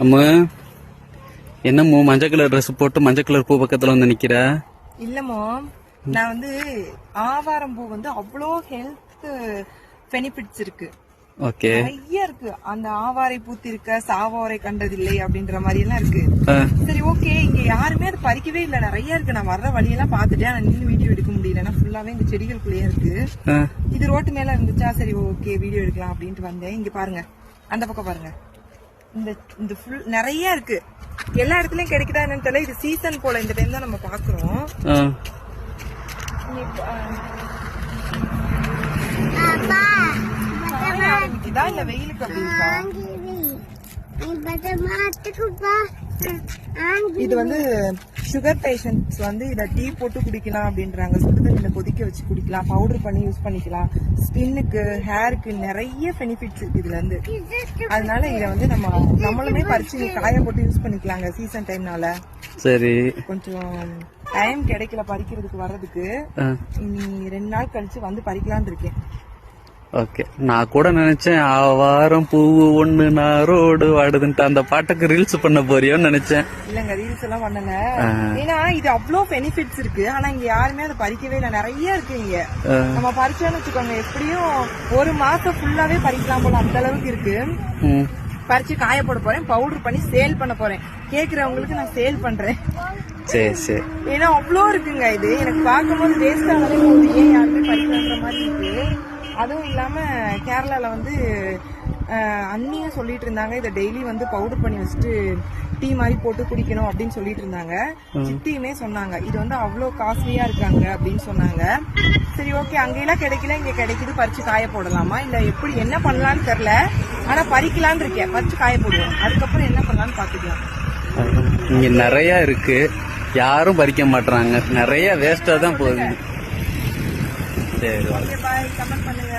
அம்மா என்னமோ மஞ்சள் கலர் ட்ரெஸ் போட்டு மஞ்சள் கலர் பூ பக்கத்துல வந்து நிக்கிற. இல்லமோ நான் வந்து ஆவாரம் பூ வந்து அவ்வளோ ஹெல்த் பெனிஃபிட்ஸ் இருக்கு. ஓகே. நிறைய இருக்கு. அந்த ஆவாரை பூத்தி இருக்க சாவாரை கண்டதில்லை அப்படின்ற மாதிரி எல்லாம் இருக்கு. சரி ஓகே, இங்க யாருமே அது பறிக்கவே இல்ல. நிறைய இருக்கு. நான் வர்ற வழியெல்லாம் பாத்துட்டேன். நான் நின்று வீடியோ எடுக்க முடியல. ஃபுல்லாவே இந்த செடிகளுக்குள்ளேயே இருக்கு. இது ரோட்டு மேல இருந்துச்சா, சரி ஓகே வீடியோ எடுக்கலாம் அப்படின்ட்டு வந்தேன். இங்க பாருங்க, அந்த பக்கம் பாருங்க, இந்த ஃபுல் நிறைய இருக்கு. எல்லா இடத்துலயும் கிடைக்குதா என்னன்னு தெரியல. இது சீசன் போல. இந்த டைம் தான் நம்ம பாக்குறோம். ஆரம்பிக்குதா இல்ல வெயிலுக்கு அப்படி இருக்கா? இது வந்து சுகர் பேஷண்ட்ஸ் வந்து இத டீ போட்டு குடிக்கலாம் அப்படின்றாங்க. சுடுதண்ணில கொதிக்க வச்சு குடிக்கலாம், பவுடர் பண்ணி யூஸ் பண்ணிக்கலாம். ஸ்கின்னுக்கு, ஹேருக்கு நிறைய பெனிஃபிட்ஸ் இருக்கு இதுல இருந்து. அதனால இத வந்து நம்மளுமே பறிச்சு காய போட்டு யூஸ் பண்ணிக்கலாங்க சீசன் டைம்னால. சரி, கொஞ்சம் டைம் கிடைக்கல பறிக்கிறதுக்கு வர்றதுக்கு. இனி 2 நாள் கழிச்சு வந்து பறிக்கலான்னு இருக்கேன். ஓகே. நான் கூட நினைச்சேன் ஆவாரம் பூ ஒண்ணு நாரோடு வாடுதுன்ட்டு அந்த பாட்டுக்கு ரீல்ஸ் பண்ண போறியோன்னு நினைச்சேன். இல்லங்க, ரீல்ஸ் எல்லாம் பண்ணல. ஏன்னா இது அவ்வளோ பெனிஃபிட்ஸ் இருக்கு. ஆனா இங்க யாருமே அதை பறிக்கவே இல்லை. நிறைய இருக்கு இங்க. நம்ம பறிச்சோன்னு வச்சுக்கோங்க, எப்படியும் 1 மாசம் ஃபுல்லாவே பறிக்கலாம் போல, அந்த அளவுக்கு இருக்கு. பறிச்சு காய போட போறேன், பவுடர் பண்ணி சேல் பண்ண போறேன். கேக்குறவங்களுக்கு நான் சேல் பண்றேன். சரி சரி. ஏன்னா அவ்வளோ இருக்குங்க. இது எனக்கு பார்க்கும்போது வேஸ்ட் ஆனதே போகுது. ஏன் யாருமே பறிக்கலான்ற மாதிரி இருக்கு. அதுவும் இல்லாம கேரளால வந்து அண்ணியும் சொல்லிட்டு இருந்தாங்க, இதை டெய்லி வந்து பவுடர் பண்ணி வச்சுட்டு டீ மாதிரி போட்டு குடிக்கணும் அப்படின்னு சொல்லிட்டு இருந்தாங்க. சித்தியுமே சொன்னாங்க இது வந்து அவ்வளோ காஸ்ட்லியா இருக்காங்க அப்படின்னு சொன்னாங்க. சரி ஓகே, அங்கெல்லாம் கிடைக்கல, இங்க கிடைக்குது, பறிச்சு காய போடலாமா இல்ல எப்படி என்ன பண்ணலான்னு தெரியல. ஆனா பறிக்கலான்னு இருக்கேன். பறிச்சு காய போடுவோம். அதுக்கப்புறம் என்ன பண்ணலான்னு பாத்துக்கலாம். இங்க நிறைய இருக்கு, யாரும் பறிக்க மாட்டாங்க. நிறைய வேஸ்டா தான் போகுது. சரி, பாய். கமெண்ட் பண்ணுங்க.